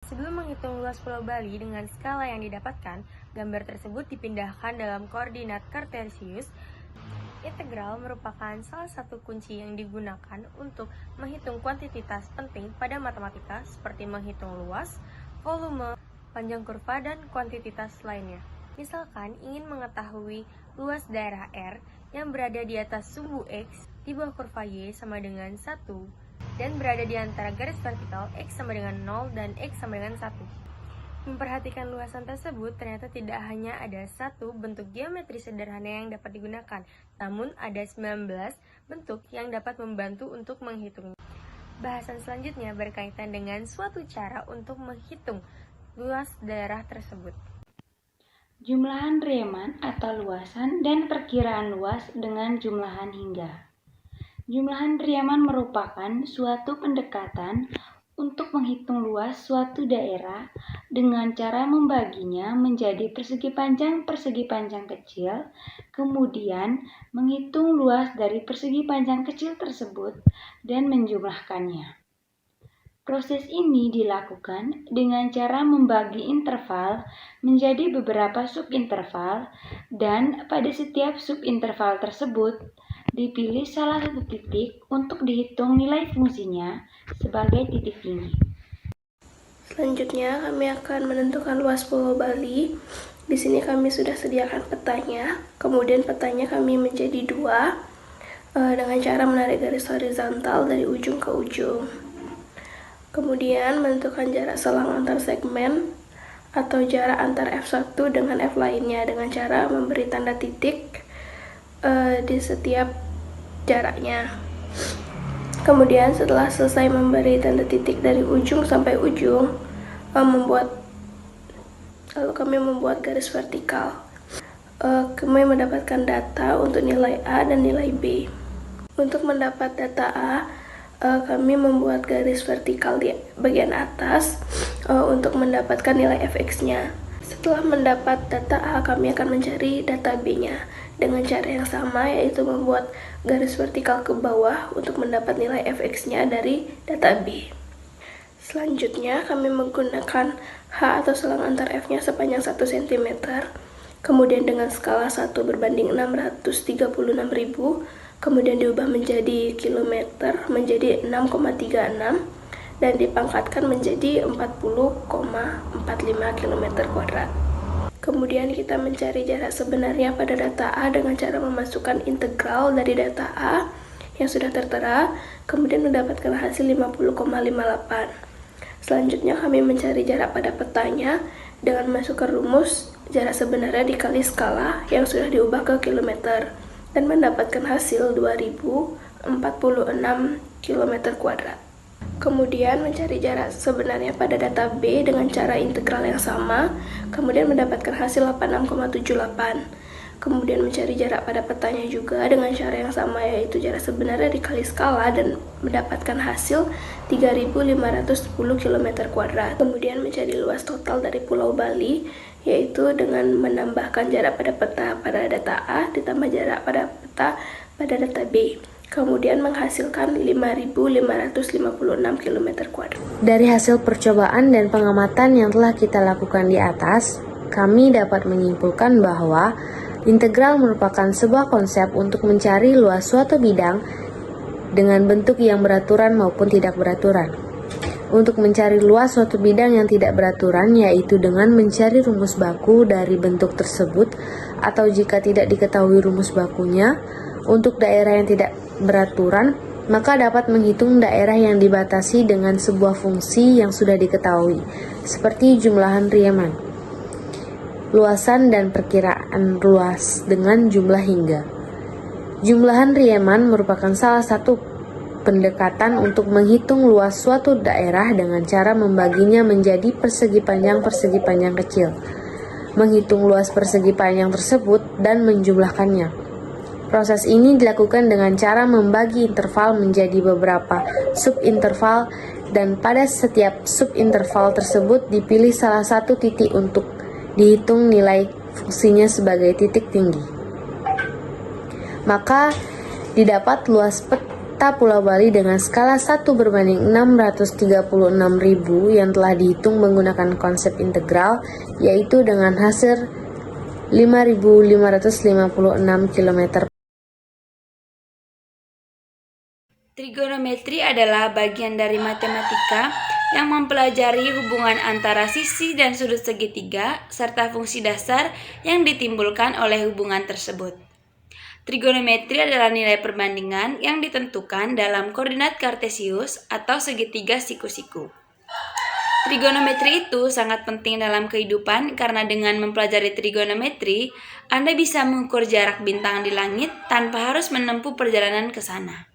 Sebelum menghitung luas Pulau Bali dengan skala yang didapatkan, gambar tersebut dipindahkan dalam koordinat kartesius. Integral merupakan salah satu kunci yang digunakan untuk menghitung kuantitas penting pada matematika seperti menghitung luas, volume, panjang kurva, dan kuantitas lainnya. Misalkan ingin mengetahui luas daerah R yang berada di atas sumbu X di bawah kurva Y sama dengan 1 dan berada di antara garis vertikal X sama dengan 0 dan X sama dengan 1. Memperhatikan luasan tersebut, ternyata tidak hanya ada satu bentuk geometri sederhana yang dapat digunakan, namun ada 19 bentuk yang dapat membantu untuk menghitungnya. Bahasan selanjutnya berkaitan dengan suatu cara untuk menghitung luas daerah tersebut. Jumlahan Riemann atau luasan dan perkiraan luas dengan jumlahan hingga. Jumlahan Riemann merupakan suatu pendekatan untuk menghitung luas suatu daerah dengan cara membaginya menjadi persegi panjang kecil, kemudian menghitung luas dari persegi panjang kecil tersebut dan menjumlahkannya. Proses ini dilakukan dengan cara membagi interval menjadi beberapa subinterval dan pada setiap subinterval tersebut dipilih salah satu titik untuk dihitung nilai fungsinya sebagai titik tinggi. Selanjutnya kami akan menentukan luas Pulau Bali. Di sini kami sudah sediakan petanya. Kemudian petanya kami menjadi dua dengan cara menarik garis horizontal dari ujung ke ujung. Kemudian menentukan jarak selang antar segmen atau jarak antar F1 dengan F lainnya dengan cara memberi tanda titik di setiap jaraknya. Kemudian setelah selesai memberi tanda titik dari ujung sampai ujung, kami membuat garis vertikal. Kami mendapatkan data untuk nilai A dan nilai B. Untuk mendapat data A, kami membuat garis vertikal di bagian atas untuk mendapatkan nilai fx-nya. Setelah mendapat data A, kami akan mencari data B-nya dengan cara yang sama, yaitu membuat garis vertikal ke bawah untuk mendapat nilai fx-nya dari data B. Selanjutnya, kami menggunakan H atau selang antar F-nya sepanjang 1 cm, kemudian dengan skala 1 berbanding 636.000, kemudian diubah menjadi kilometer menjadi 6,36 dan dipangkatkan menjadi 40,45 km². Kemudian kita mencari jarak sebenarnya pada data A dengan cara memasukkan integral dari data A yang sudah tertera, kemudian mendapatkan hasil 50,58. Selanjutnya kami mencari jarak pada petanya dengan masukkan rumus jarak sebenarnya dikali skala yang sudah diubah ke kilometer dan mendapatkan hasil 2046 km². Kemudian mencari jarak sebenarnya pada data B dengan cara integral yang sama, kemudian mendapatkan hasil 86,78. Kemudian mencari jarak pada petanya juga dengan cara yang sama, yaitu jarak sebenarnya dikali skala dan mendapatkan hasil 3.510 km². Kemudian mencari luas total dari Pulau Bali, yaitu dengan menambahkan jarak pada peta pada data A ditambah jarak pada peta pada data B. Kemudian menghasilkan 5.556 km². Dari hasil percobaan dan pengamatan yang telah kita lakukan di atas, kami dapat menyimpulkan bahwa integral merupakan sebuah konsep untuk mencari luas suatu bidang dengan bentuk yang beraturan maupun tidak beraturan. Untuk mencari luas suatu bidang yang tidak beraturan, yaitu dengan mencari rumus baku dari bentuk tersebut, atau jika tidak diketahui rumus bakunya, untuk daerah yang tidak beraturan, maka dapat menghitung daerah yang dibatasi dengan sebuah fungsi yang sudah diketahui, seperti jumlahan Riemann, luasan dan perkiraan luas dengan jumlah hingga. Jumlahan Riemann merupakan salah satu pendekatan untuk menghitung luas suatu daerah dengan cara membaginya menjadi persegi panjang kecil, menghitung luas persegi panjang tersebut dan menjumlahkannya. Proses ini dilakukan dengan cara membagi interval menjadi beberapa subinterval dan pada setiap subinterval tersebut dipilih salah satu titik untuk dihitung nilai fungsinya sebagai titik tinggi. Maka didapat luas peta Pulau Bali dengan skala 1:636.000 yang telah dihitung menggunakan konsep integral, yaitu dengan hasil 5.556 km. Trigonometri adalah bagian dari matematika yang mempelajari hubungan antara sisi dan sudut segitiga serta fungsi dasar yang ditimbulkan oleh hubungan tersebut. Trigonometri adalah nilai perbandingan yang ditentukan dalam koordinat kartesius atau segitiga siku-siku. Trigonometri itu sangat penting dalam kehidupan karena dengan mempelajari trigonometri, Anda bisa mengukur jarak bintang di langit tanpa harus menempuh perjalanan ke sana.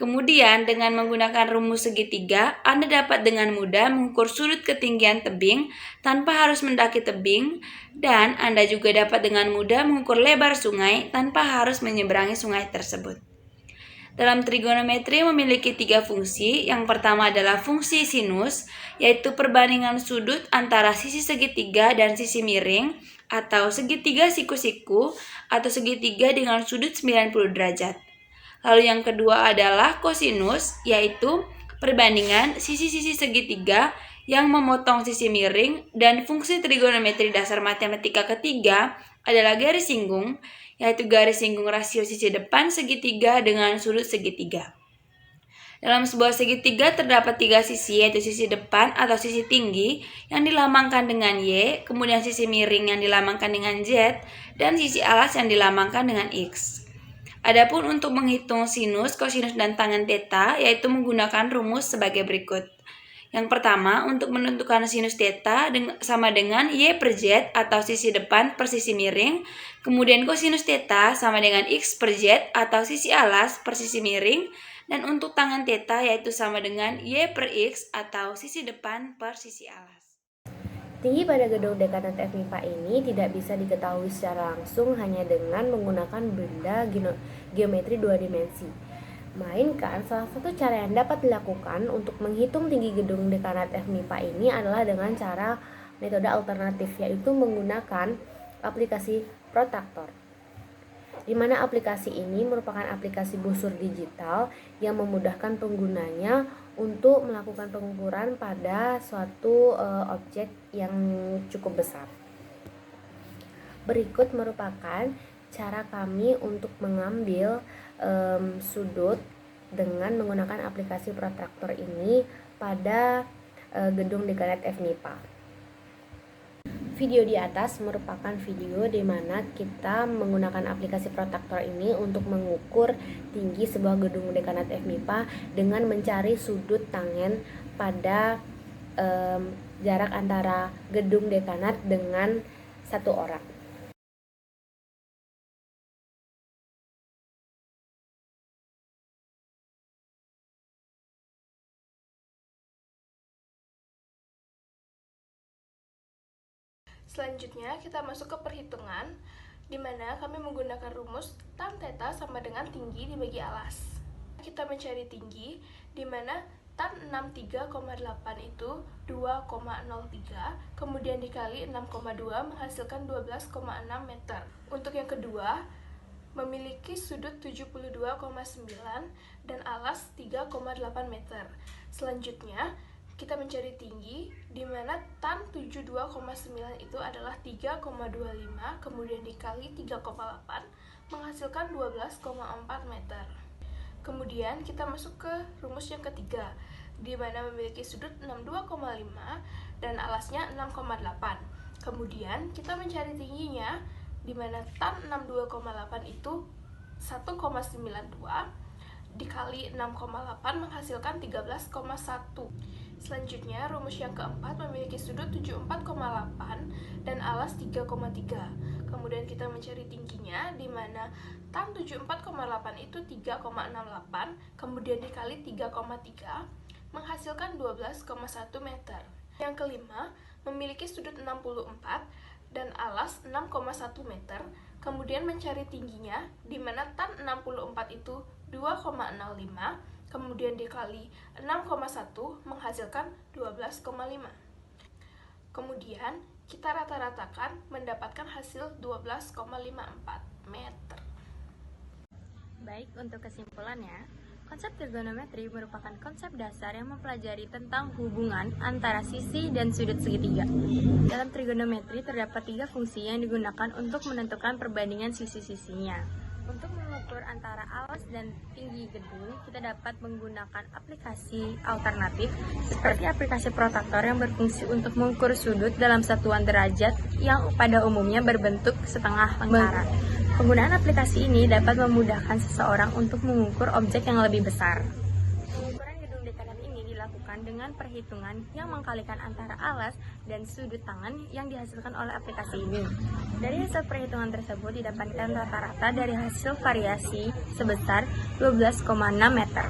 Kemudian, dengan menggunakan rumus segitiga, Anda dapat dengan mudah mengukur sudut ketinggian tebing tanpa harus mendaki tebing, dan Anda juga dapat dengan mudah mengukur lebar sungai tanpa harus menyeberangi sungai tersebut. Dalam trigonometri memiliki 3 fungsi. Yang pertama adalah fungsi sinus, yaitu perbandingan sudut antara sisi segitiga dan sisi miring, atau segitiga siku-siku, atau segitiga dengan sudut 90 derajat. Lalu yang kedua adalah kosinus, yaitu perbandingan sisi-sisi segitiga yang memotong sisi miring, dan fungsi trigonometri dasar matematika ketiga adalah garis singgung, yaitu garis singgung rasio sisi depan segitiga dengan sudut segitiga. Dalam sebuah segitiga terdapat 3 sisi, yaitu sisi depan atau sisi tinggi yang dilambangkan dengan Y, kemudian sisi miring yang dilambangkan dengan Z, dan sisi alas yang dilambangkan dengan X. Adapun untuk menghitung sinus, kosinus, dan tangen theta, yaitu menggunakan rumus sebagai berikut. Yang pertama, untuk menentukan sinus theta sama dengan Y per Z atau sisi depan per sisi miring. Kemudian kosinus theta sama dengan X per Z atau sisi alas per sisi miring. Dan untuk tangen theta yaitu sama dengan Y per X atau sisi depan per sisi alas. Tinggi pada gedung dekanat FMIPA ini tidak bisa diketahui secara langsung hanya dengan menggunakan benda geometri 2 dimensi. Melainkan, salah satu cara yang dapat dilakukan untuk menghitung tinggi gedung dekanat FMIPA ini adalah dengan cara metode alternatif, yaitu menggunakan aplikasi protraktor. Di mana aplikasi ini merupakan aplikasi busur digital yang memudahkan penggunanya untuk melakukan pengukuran pada suatu objek yang cukup besar. Berikut merupakan cara kami untuk mengambil sudut dengan menggunakan aplikasi protraktor ini pada gedung dekanat FMIPA. Video di atas merupakan video di mana kita menggunakan aplikasi protraktor ini untuk mengukur tinggi sebuah gedung dekanat FMIPA dengan mencari sudut tangen pada jarak antara gedung dekanat dengan satu orang. Selanjutnya kita masuk ke perhitungan, di mana kami menggunakan rumus tan theta sama dengan tinggi dibagi alas. Kita mencari tinggi, di mana tan 63,8 itu 2,03, kemudian dikali 6,2 menghasilkan 12,6 meter. Untuk yang kedua, memiliki sudut 72,9 dan alas 3,8 meter. Selanjutnya, kita mencari tinggi, di mana tan 72,9 itu adalah 3,25, kemudian dikali 3,8, menghasilkan 12,4 meter. Kemudian kita masuk ke rumus yang ketiga, di mana memiliki sudut 62,5 dan alasnya 6,8. Kemudian kita mencari tingginya, di mana tan 62,8 itu 1,92, dikali 6,8 menghasilkan 13,1. Selanjutnya, rumus yang keempat memiliki sudut 74,8 dan alas 3,3. Kemudian kita mencari tingginya, di mana tan 74,8 itu 3,68, kemudian dikali 3,3, menghasilkan 12,1 meter. Yang kelima, memiliki sudut 64 dan alas 6,1 meter, kemudian mencari tingginya, di mana tan 64 itu 2,05, kemudian dikali 6,1 menghasilkan 12,5. Kemudian kita rata-ratakan mendapatkan hasil 12,54 meter. Baik, untuk kesimpulannya, Konsep trigonometri merupakan konsep dasar yang mempelajari tentang hubungan antara sisi dan sudut segitiga. Dalam trigonometri terdapat 3 fungsi yang digunakan untuk menentukan perbandingan sisi-sisinya. Untuk mengukur antara alas dan tinggi gedung, kita dapat menggunakan aplikasi alternatif seperti aplikasi protaktor yang berfungsi untuk mengukur sudut dalam satuan derajat yang pada umumnya berbentuk setengah lingkaran. Penggunaan aplikasi ini dapat memudahkan seseorang untuk mengukur objek yang lebih besar. Pengukuran gedung dekadal ini dilakukan dengan perhitungan yang mengkalikan antara alas dan sudut tangan yang dihasilkan oleh aplikasi ini. Dari hasil perhitungan tersebut didapatkan rata-rata dari hasil variasi sebesar 12,6 meter.